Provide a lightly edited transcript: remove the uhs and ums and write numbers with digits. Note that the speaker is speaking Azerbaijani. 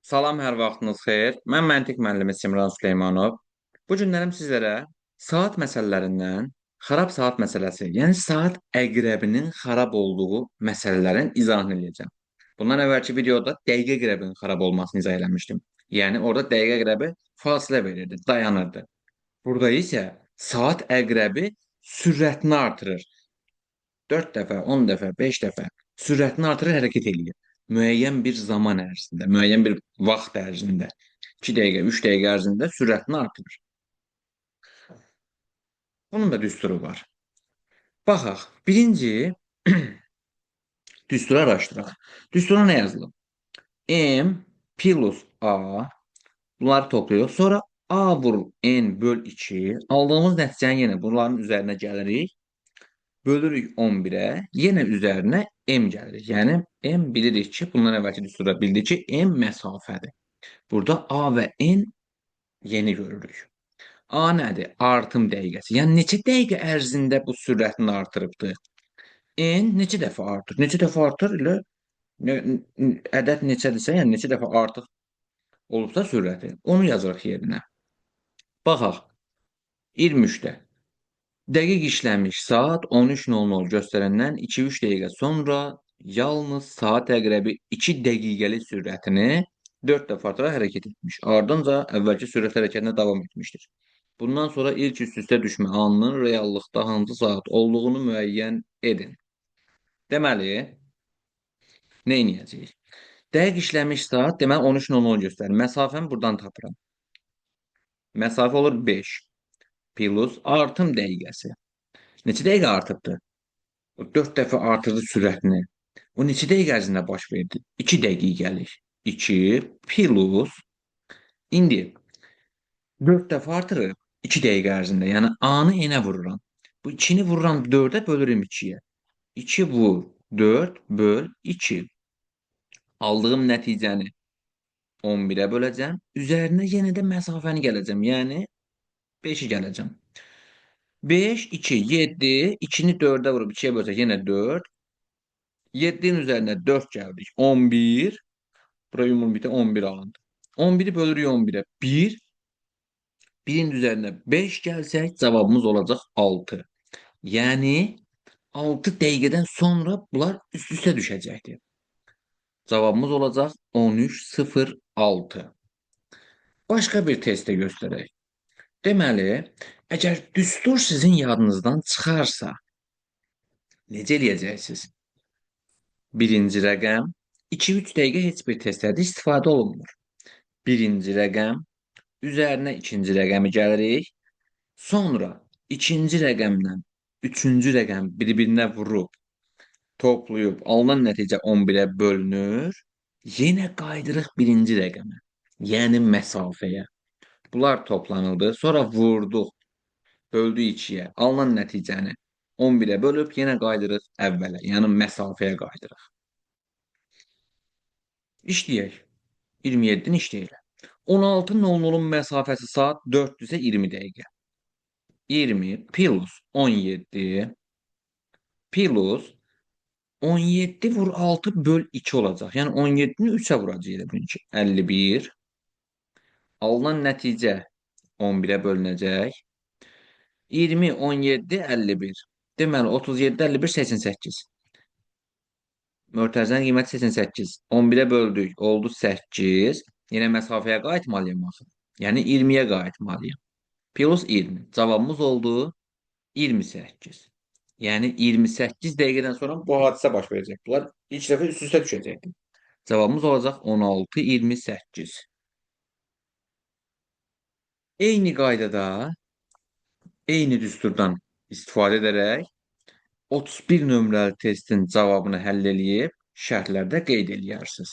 Salam, hər vaxtınız xeyir. Mən məntiq müəllimi Simran Süleymanov. Bu günlərim sizlərə saat məsələlərindən xarab saat məsələsi, yəni saat əqrəbinin xarab olduğu məsələlərin izahını eləyəcəm. Bundan əvvəlki videoda dəqiqə əqrəbinin xarab olmasını izah eləmişdim. Yəni orada dəqiqə əqrəbi fasilə verirdi, dayanırdı. Burada isə saat əqrəbi sürətini artırır. 4 dəfə, 10 dəfə, 5 dəfə sürətini artırır, hərəkət eləyir. Müəyyən bir zaman ərzində, müəyyən bir vaxt ərzində, 2 dəqiqə, 3 dəqiqə ərzində sürətini artırır. Bunun da düsturu var. Baxaq, birinci düsturu araşdıraq. Düstura nə yazılıb? M plus A bunları toplayırıq. Sonra A vurul N böl 2. Aldığımız nəticəni yenə bunların üzərinə gəlirik. Bölürük 11'ə. Yenə üzərinə M gəlirik. Yəni M bilirik ki, bundan əvvəlki düsturda bildik ki, M məsafədir. Burada A və N yeni görürük. A nədir? Artım dəqiqəsi. Yəni neçə dəqiqə ərzində bu sürətini artırıbdır? N neçə dəfə artır? Neçə dəfə artır ilə ədəd neçədirsə, yəni neçə dəfə artıq olubsa sürəti. Onu yazırıq yerinə. Baxaq. 23-də. Dəqiq işləmiş saat 13:00 göstərəndən 2-3 dəqiqə sonra yalnız saat əqrəbi 2 dəqiqəlik sürətini 4 dəfə artıraraq hərəkət etmiş. Ardınca əvvəlki sürət hərəkətinə davam etmişdir. Bundan sonra ilk üst-üstə düşmə anının reallıqda hansı saat olduğunu müəyyən edin. Deməli, nə edəcəyik? Dəqiq işləmiş saat deməli 13:00 göstərir. Məsafəni buradan tapıram. Məsafə olur 5 plus artım dəqiqəsi. Neçə dəqiqə artıbdır? 4 dəfə artırdı sürətini. O neçə dəqiqə ərzində baş verdi? 2 dəqiqəlik. 2 plus indi 4 dəfə artırıb 2 dəqiqə ərzində. Yəni A-nı N-ə vururam. Bu 2-ni vururam 4-ə bölürüm 2-yə. 2 vur 4 böl 2. Aldığım nəticəni 11'ə böləcəm. Üzərinə yenə də məsafəni gələcəm. Yəni 5'i gələcəm. 5, 2, 7, 2'ni 4'ə vurub 2'yə bölsək yenə 4. 7'nin üzerine 4 geldik. 11. Buraya ümumilikdə 11 alındı. 11'i bölürük 11'e. 1. 1'in üzerine 5 gelsək cevabımız olacaq 6. Yəni 6 dəqiqədən sonra bunlar üst-üstə düşəcəkdir. Cevabımız olacaq 13:06. Başqa bir testdə göstərək. Deməli, əgər düstur sizin yadınızdan çıxarsa, necə eləyəcəksiniz? Birinci rəqəm 2-3 dəqiqə heç bir testlərdə istifadə olunmur. Birinci rəqəm üzərinə ikinci rəqəmi gəlirik. Sonra ikinci rəqəmlə üçüncü rəqəm bir-birinə vurub toplayıb alınan nəticə 11'ə bölünür. Yenə qaydırıq birinci rəqəmə. Yəni məsafəyə. Bunlar toplanıldı. Sonra vurduq. Böldü 2'yə. Alınan nəticəni 11'ə bölüb yenə qaydırıq əvvələ. Yəni məsafəyə qaydırıq. İşləyək. 27-ni işləyək. 16:00'un məsafəsi saat 4-düzə 20 dəqiqə. 20 plus 17 plus 17 vur 6 böl 2 olacaq. Yəni 17'ni 3'ə vuracağıq bununki. 51. Alınan nəticə 11'ə bölünəcək. 20, 17, 51. Deməli 37, 51, 88. Mötərizənin qiyməti 88. 11'ə böldük. Oldu 8. Yenə məsafəyə qayıtmalıyım axı. Yəni 20'yə qayıtmalıyım. Plus 20. Cavabımız oldu 28. Yəni 28 dəqiqədən sonra bu hadisə baş verəcək. Bunlar ilk dəfə üst-üstə düşəcəkdir. Cavabımız olacaq 16, 28. Eyni qaydada, eyni düsturdan istifadə edərək 31 nömrəli testin cavabını həll eləyib şərhlərdə qeyd eləyərsiniz.